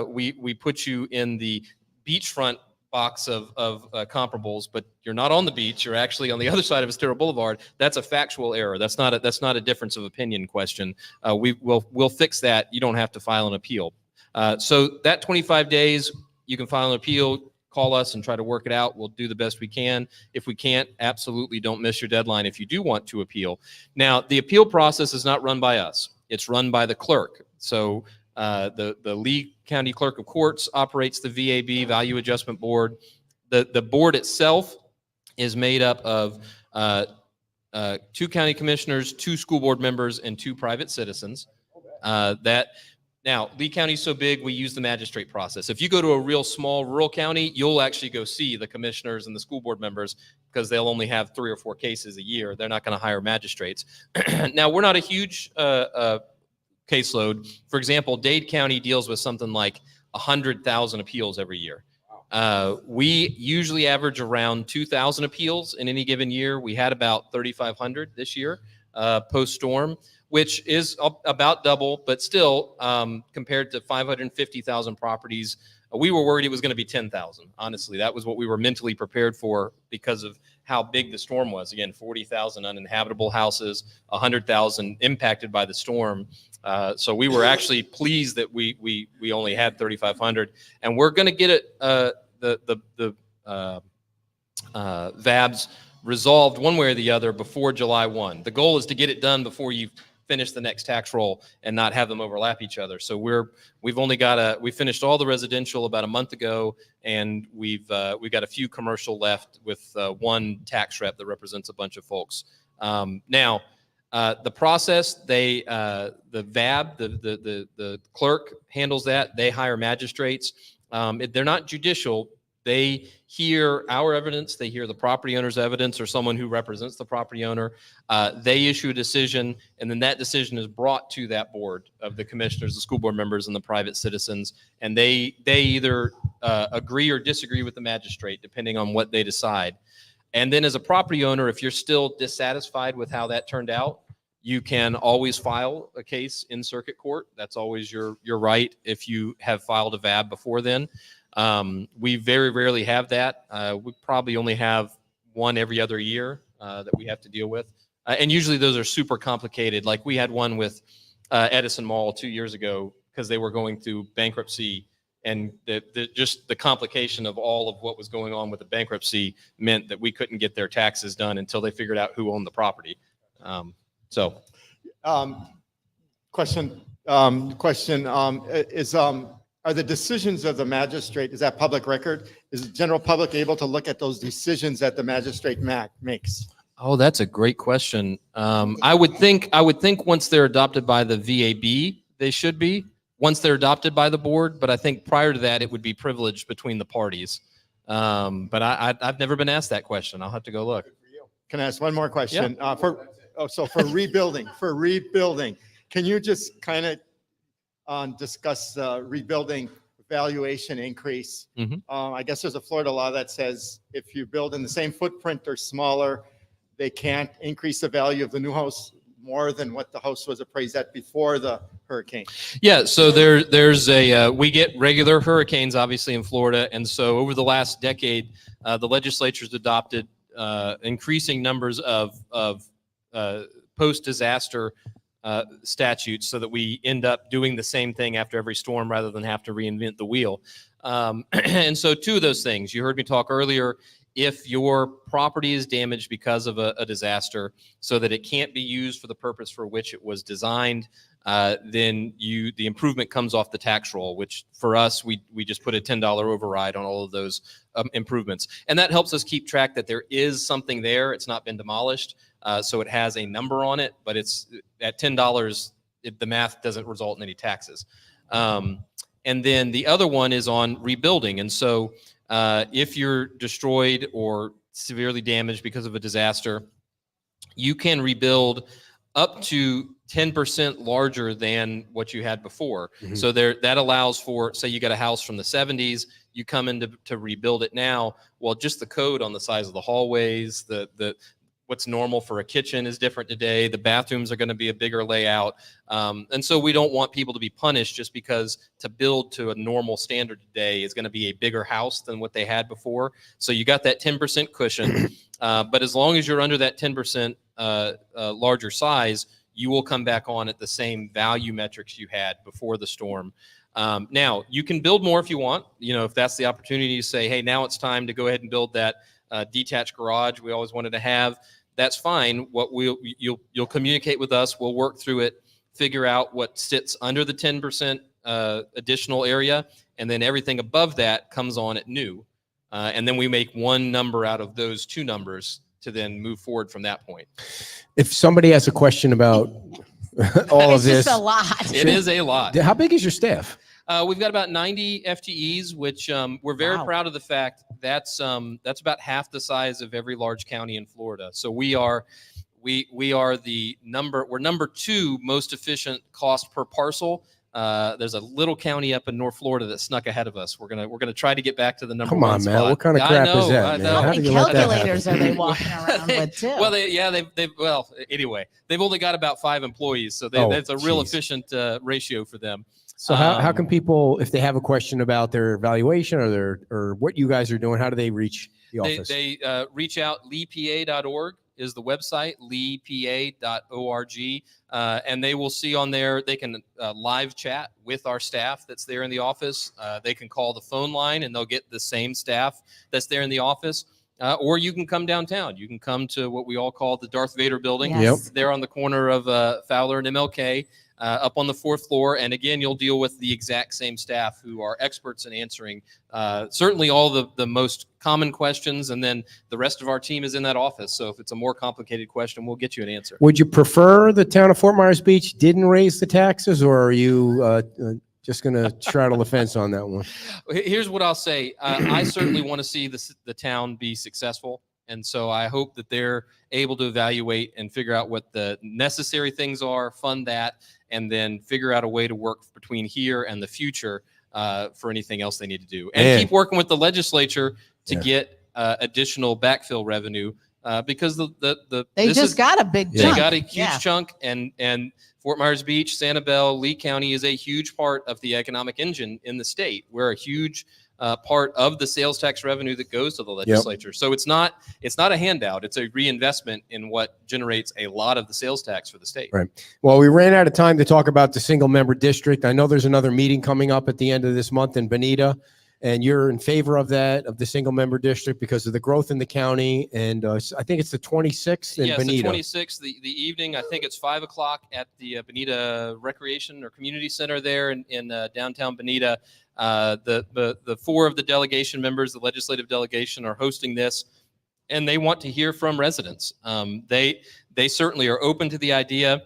we put you in the beachfront box of comparables, but you're not on the beach, you're actually on the other side of Estero Boulevard, that's a factual error. That's not a difference of opinion question. We'll fix that. You don't have to file an appeal. So that 25 days, you can file an appeal. call us and try to work it out. We'll do the best we can. If we can't, absolutely don't miss your deadline if you do want to appeal. Now, the appeal process is not run by us. It's run by the clerk. So the Lee County Clerk of Courts operates the VAB, Value Adjustment Board. The board itself is made up of 2 county commissioners, 2 school board members, and 2 private citizens. Now, Lee County is so big, we use the magistrate process. If you go to a real small rural county, you'll actually go see the commissioners and the school board members because they'll only have 3 or 4 cases a year. They're not going to hire magistrates. Now, we're not a huge caseload. For example, Dade County deals with something like 100,000 appeals every year. We usually average around 2,000 appeals in any given year. We had about 3,500 this year post-storm, which is about double, but still compared to 550,000 properties, we were worried it was going to be 10,000. Honestly, that was what we were mentally prepared for because of how big the storm was. Again, 40,000 uninhabitable houses, 100,000 impacted by the storm. So we were actually pleased that we only had 3,500, and we're going to get it the VABs resolved one way or the other before July 1. The goal is to get it done before you finish the next tax roll and not have them overlap each other. So we finished all the residential about a month ago, and we've got a few commercial left with 1 tax rep that represents a bunch of folks. Now, the process, the VAB, the clerk handles that. They hire magistrates. They're not judicial. They hear our evidence. They hear the property owner's evidence or someone who represents the property owner. They issue a decision, and then that decision is brought to that board of the commissioners, the school board members, and the private citizens. And they either agree or disagree with the magistrate, depending on what they decide. And then as a property owner, if you're still dissatisfied with how that turned out, you can always file a case in circuit court. That's always your right if you have filed a VAB before then. We very rarely have that. We probably only have 1 every other year that we have to deal with. And usually those are super complicated. Like we had one with Edison Mall 2 years ago because they were going through bankruptcy, and just the complication of all of what was going on with the bankruptcy meant that we couldn't get their taxes done until they figured out who owned the property. Question is, are the decisions of the magistrate, is that public record? Is the general public able to look at those decisions that the magistrate makes? Oh, that's a great question. I would think once they're adopted by the VAB, they should be. Once they're adopted by the board, but I think prior to that, it would be privileged between the parties. But I've never been asked that question. I'll have to go look. Can I ask one more question? Yeah. For rebuilding, can you just kind of discuss rebuilding valuation increase? Mhm. I guess there's a Florida law that says if you build in the same footprint or smaller, they can't increase the value of the new house more than what the house was appraised at before the hurricane. Yeah, so there's we get regular hurricanes obviously in Florida, and so over the last decade, the legislature's adopted increasing numbers of post-disaster statutes so that we end up doing the same thing after every storm rather than have to reinvent the wheel. And so 2 of those things, you heard me talk earlier, if your property is damaged because of a disaster so that it can't be used for the purpose for which it was designed, then the improvement comes off the tax roll, which for us, we just put a $10 override on all of those improvements. And that helps us keep track that there is something there. It's not been demolished. So it has a number on it, but it's at $10, the math doesn't result in any taxes. And then the other one is on rebuilding. And so if you're destroyed or severely damaged because of a disaster, you can rebuild up to 10% larger than what you had before. Mm-hmm. So that allows for, say you got a house from the 70s, you come in to rebuild it now. Well, just the code on the size of the hallways, what's normal for a kitchen is different today. The bathrooms are going to be a bigger layout. And so we don't want people to be punished just because to build to a normal standard today is going to be a bigger house than what they had before. So you got that 10% cushion. But as long as you're under that 10% larger size, you will come back on at the same value metrics you had before the storm. Now, you can build more if you want. If that's the opportunity to say, hey, now it's time to go ahead and build that detached garage we always wanted to have. That's fine. You'll communicate with us. We'll work through it, figure out what sits under the 10% additional area, and then everything above that comes on at new. And then we make one number out of those two numbers to then move forward from that point. If somebody has a question about all of this, it's just a lot. It is a lot. How big is your staff? We've got about 90 FTEs, which we're very proud of the fact that's about half the size of every large county in Florida. So we're number 2 most efficient cost per parcel. There's a little county up in North Florida that snuck ahead of us. We're gonna try to get back to the number 1 Come on, man. spot. What kind of crap is that, man? How How do many you let that happen? calculators are they walking around with too? Anyway, they've only got about 5 employees, so that's a real efficient ratio for them. So how can people, if they have a question about their evaluation or what you guys are doing, how do they reach the office? They reach out. leepa.org is the website, leepa.org, and they will see on there. They can live chat with our staff that's there in the office. They can call the phone line and they'll get the same staff that's there in the office. Or you can come downtown. You can come to what we all call the Darth Vader building. Yes. Yep. There on the corner of Fowler and MLK. Up on the 4th floor. And again, you'll deal with the exact same staff who are experts in answering certainly all the most common questions. And then the rest of our team is in that office. So if it's a more complicated question, we'll get you an answer. Would you prefer the town of Fort Myers Beach didn't raise the taxes, or are you just going to straddle the fence on that one? Here's what I'll say. I certainly want to see the town be successful. And so I hope that they're able to evaluate and figure out what the necessary things are, fund that, and then figure out a way to work between here and the future for anything else they need to do. And keep working with the legislature to get additional backfill revenue because they just got a big chunk. They got a huge chunk, and Fort Myers Beach, Sanibel, Lee County is a huge part of the economic engine in the state. We're a huge part of the sales tax revenue that goes to the legislature. Yep. So it's not a handout. It's a reinvestment in what generates a lot of the sales tax for the state. Right. Well, we ran out of time to talk about the single member district. I know there's another meeting coming up at the end of this month in Bonita, and you're in favor of that, of the single member district because of the growth in the county. And I think it's the 26th in Bonita. Yes, the 26th, the evening. I think it's 5 o'clock at the Bonita Recreation or Community Center there in downtown Bonita. The 4 of the delegation members, the legislative delegation, are hosting this, and they want to hear from residents. They certainly are open to the idea,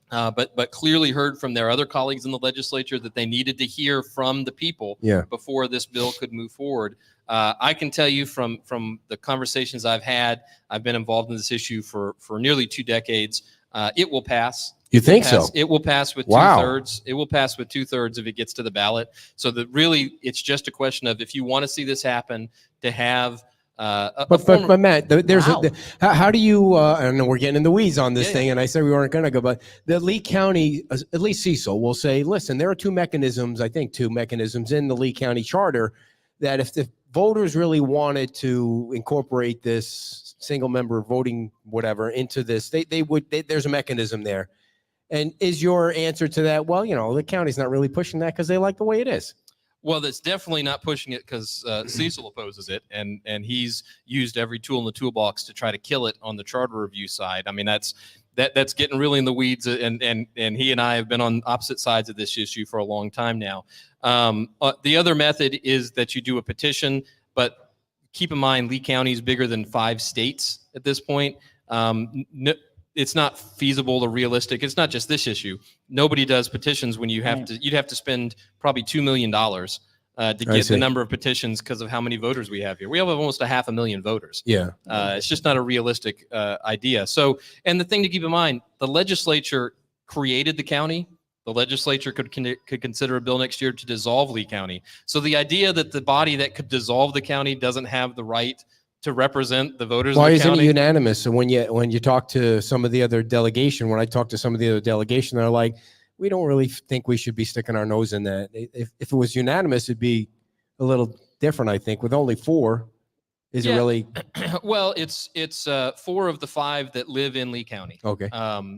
but clearly heard from their other colleagues in the legislature that they needed to hear from the people before this bill could move forward. I can tell you from the conversations I've had, I've been involved in this issue for nearly 2 decades. It will pass. You think so? It will pass with 2/3. It will pass with 2/3 if it gets to the ballot. So that really, it's just a question of if you want to see this happen, to have. But Matt, there's how do you? I know we're getting in the weeds on this thing, and I said we weren't going to go, but the Lee County, at least Cecil, will say, listen, there are 2 mechanisms. I think 2 mechanisms in the Lee County charter that if the voters really wanted to incorporate this single member voting whatever into this, they would. There's a mechanism there. And is your answer to that, well, the county's not really pushing that because they like the way it is? Well, that's definitely not pushing it because Cecil opposes it, and he's used every tool in the toolbox to try to kill it on the charter review side. I mean, that's getting really in the weeds, and he and I have been on opposite sides of this issue for a long time now. The other method is that you do a petition, but keep in mind Lee County is bigger than 5 states at this point. It's not feasible or realistic. It's not just this issue. Nobody does petitions when you'd have to spend probably $2 million to get the number of petitions because of how many voters we have here. We have almost 500,000 voters. Yeah. It's just not a realistic idea. So, and the thing to keep in mind, the legislature created the county. The legislature could consider a bill next year to dissolve Lee County. So the idea that the body that could dissolve the county doesn't have the right to represent the voters. Why of the isn't county. it unanimous? So when you talk to some of the other delegation, when I talk to some of the other delegation, they're like, we don't really think we should be sticking our nose in that. If it was unanimous, it'd be a little different, I think. With only 4, Is it really? Well, it's 4 of the 5 that live in Lee County. Okay.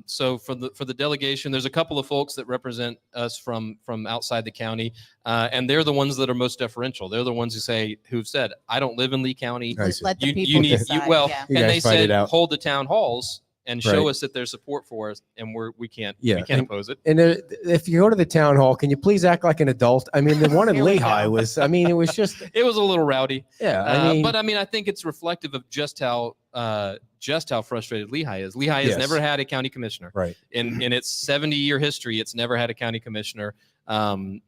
So for the delegation, there's a couple of folks that represent us from outside the county, and they're the ones that are most deferential. They're the ones who've said, "I don't live in Lee County. Let the You people need decide. well," Yeah. You and guys they fight it said, out. "Hold the town halls and show Right. us that there's support for us, and we can't Yeah, oppose it." And if you go to the town hall, can you please act like an adult? I mean, the one in Here we Lehigh go. was. I mean, it was just. It was a little rowdy. Yeah. But I think it's reflective of just how frustrated Lehigh is. Lehigh has Yes. never had a county commissioner. Right. In its 70-year history, it's never had a county commissioner. I'm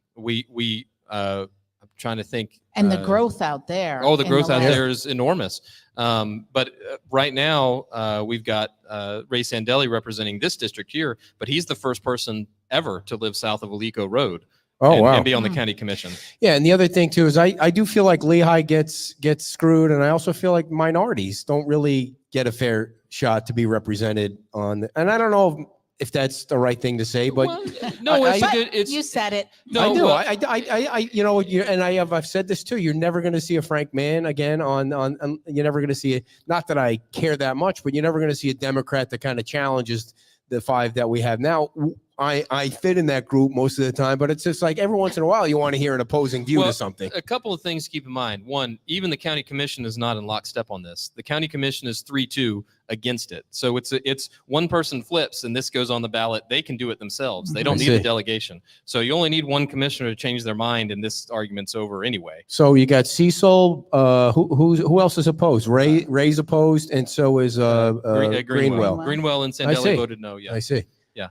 trying to think. And the growth out there. Oh, the in growth out last- there is enormous. But right now, we've got Ray Sandelli representing this district here, but he's the first person ever to live south of Alico Road. Oh, and, wow. and be on the county commission. Yeah, and the other thing too is I do feel like Lehigh gets screwed, and I also feel like minorities don't really get a fair shot to be represented on. And I don't know if that's the right thing to say, but Well, no, it's But good. It's you said it. no, I do. well, I've said this too. You're never going to see a Frank Mann again on. You're never going to see it. Not that I care that much, but you're never going to see a Democrat that kind of challenges the 5 that we have now. I fit in that group most of the time, but it's just like every once in a while you want to hear an opposing view Well, to something. a couple of things to keep in mind. One, even the county commission is not in lockstep on this. The county commission is 3-2 against it. So it's one person flips and this goes on the ballot. They can do it themselves. They don't I need see. a delegation. So you only need one commissioner to change their mind, and this argument's over anyway. So you got Cecil. Who else is opposed? Ray's opposed, and so is Greenwell. Greenwell and see. Sandelli voted no. Yeah. I see. Yeah.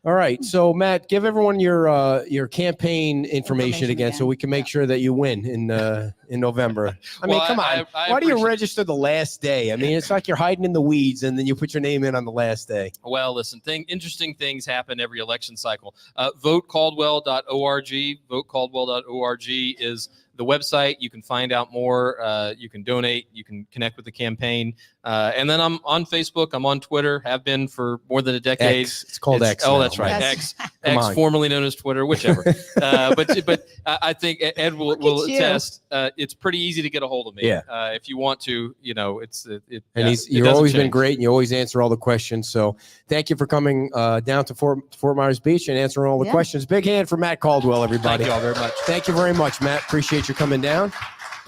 All right. So Matt, give everyone your campaign information again, so we can make sure that you win in November. I mean, Well, come on. I Why do you appreciate- register the last day? I mean, it's like you're hiding in the weeds, and then you put your name in on the last day. Well, listen, interesting things happen every election cycle. VoteCaldwell.org. VoteCaldwell.org is the website. You can find out more. You can donate. You can connect with the campaign. And then I'm on Facebook. I'm on Twitter. Have been for more than a decade. X. It's called X. Oh, now. that's right. Yes. X, on. formerly known as Twitter, whichever. But I think Ed will at you. attest. It's pretty easy to get a hold of me. Yeah. If you want to, it's. And it you've doesn't always been change. great, and you always answer all the questions. So thank you for coming down to Fort Myers Beach and answering all the Yeah. questions. Big hand for Matt Caldwell, everybody. Thank you all very much. Thank you very much, Matt. Appreciate you coming down.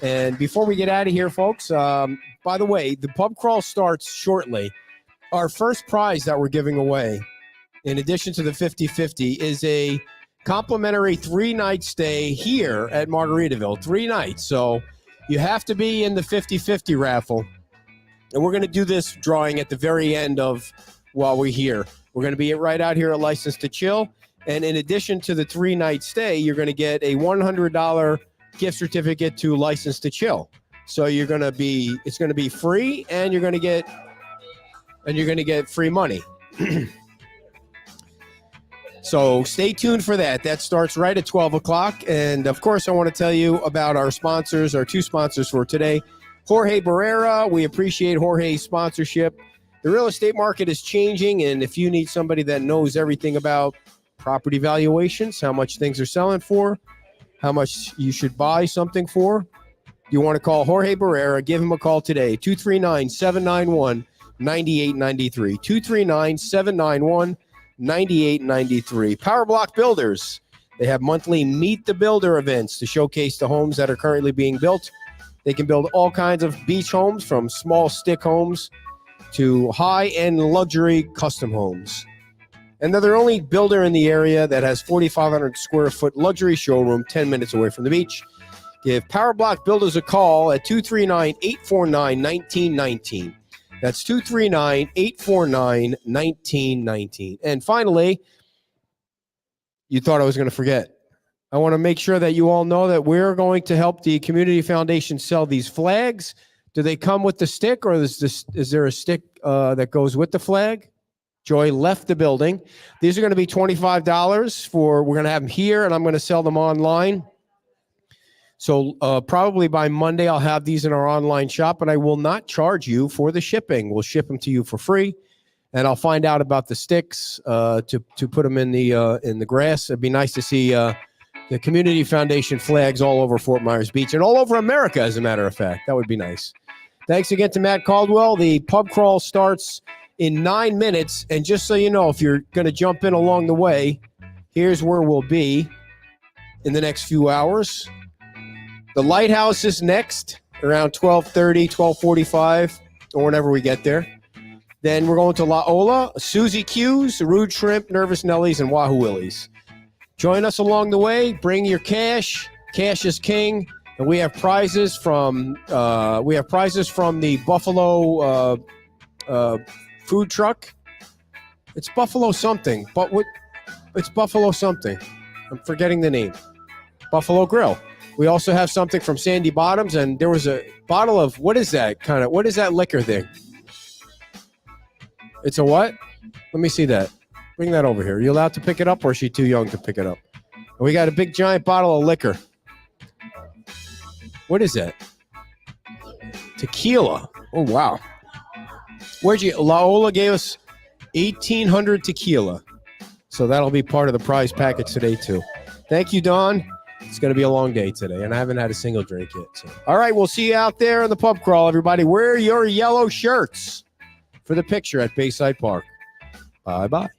And before we get out of here, folks, by the way, the pub crawl starts shortly. Our first prize that we're giving away, in addition to the 50-50, is a complimentary 3-night stay here at Margaritaville. 3 nights. So you have to be in the 50-50 raffle. And we're going to do this drawing at the very end of while we're here. We're going to be right out here at License to Chill. And in addition to the 3-night stay, you're going to get a $100 gift certificate to License to Chill. So it's going to be free, and you're going to get free money. So stay tuned for that. That starts right at 12 o'clock. And of course, I want to tell you about our sponsors, our 2 sponsors for today. Jorge Barrera. We appreciate Jorge's sponsorship. The real estate market is changing, and if you need somebody that knows everything about property valuations, how much things are selling for, how much you should buy something for, you want to call Jorge Barrera. Give him a call today, 239-791-9893, 239-791-9893. Power Block Builders. They have monthly Meet the Builder events to showcase the homes that are currently being built. They can build all kinds of beach homes, from small stick homes to high-end luxury custom homes. And they're the only builder in the area that has 4,500 square foot luxury showroom 10 minutes away from the beach. Give Power Block Builders a call at 239-849-1919. That's 239-849-1919. And finally, you thought I was going to forget. I want to make sure that you all know that we're going to help the Community Foundation sell these flags. Do they come with the stick, or is there a stick that goes with the flag? Joy left the building. These are going to be $25 we're going to have them here, and I'm going to sell them online. So probably by Monday, I'll have these in our online shop, but I will not charge you for the shipping. We'll ship them to you for free, and I'll find out about the sticks to put them in the grass. It'd be nice to see the Community Foundation flags all over Fort Myers Beach and all over America, as a matter of fact. That would be nice. Thanks again to Matt Caldwell. The pub crawl starts in 9 minutes. And just so you know, if you're going to jump in along the way, here's where we'll be in the next few hours. The Lighthouse is next around 12:30, 12:45, or whenever we get there. Then we're going to La Ola, Susie Q's, Rude Shrimp, Nervous Nellies, and Wahoo Willies. Join us along the way. Bring your cash. Cash is king. And we have prizes from the Buffalo food truck. It's Buffalo something, but it's Buffalo something. I'm forgetting the name. Buffalo Grill. We also have something from Sandy Bottoms, and there was a bottle of what is that liquor thing? It's a what? Let me see that. Bring that over here. Are you allowed to pick it up, or is she too young to pick it up? And we got a big giant bottle of liquor. What is that? Tequila. Oh, wow. La Ola gave us 1,800 tequila. So that'll be part of the prize package today, too. Thank you, Don. It's going to be a long day today, and I haven't had a single drink yet. So. All right, we'll see you out there in the pub crawl, everybody. Wear your yellow shirts for the picture at Bayside Park. Bye-bye.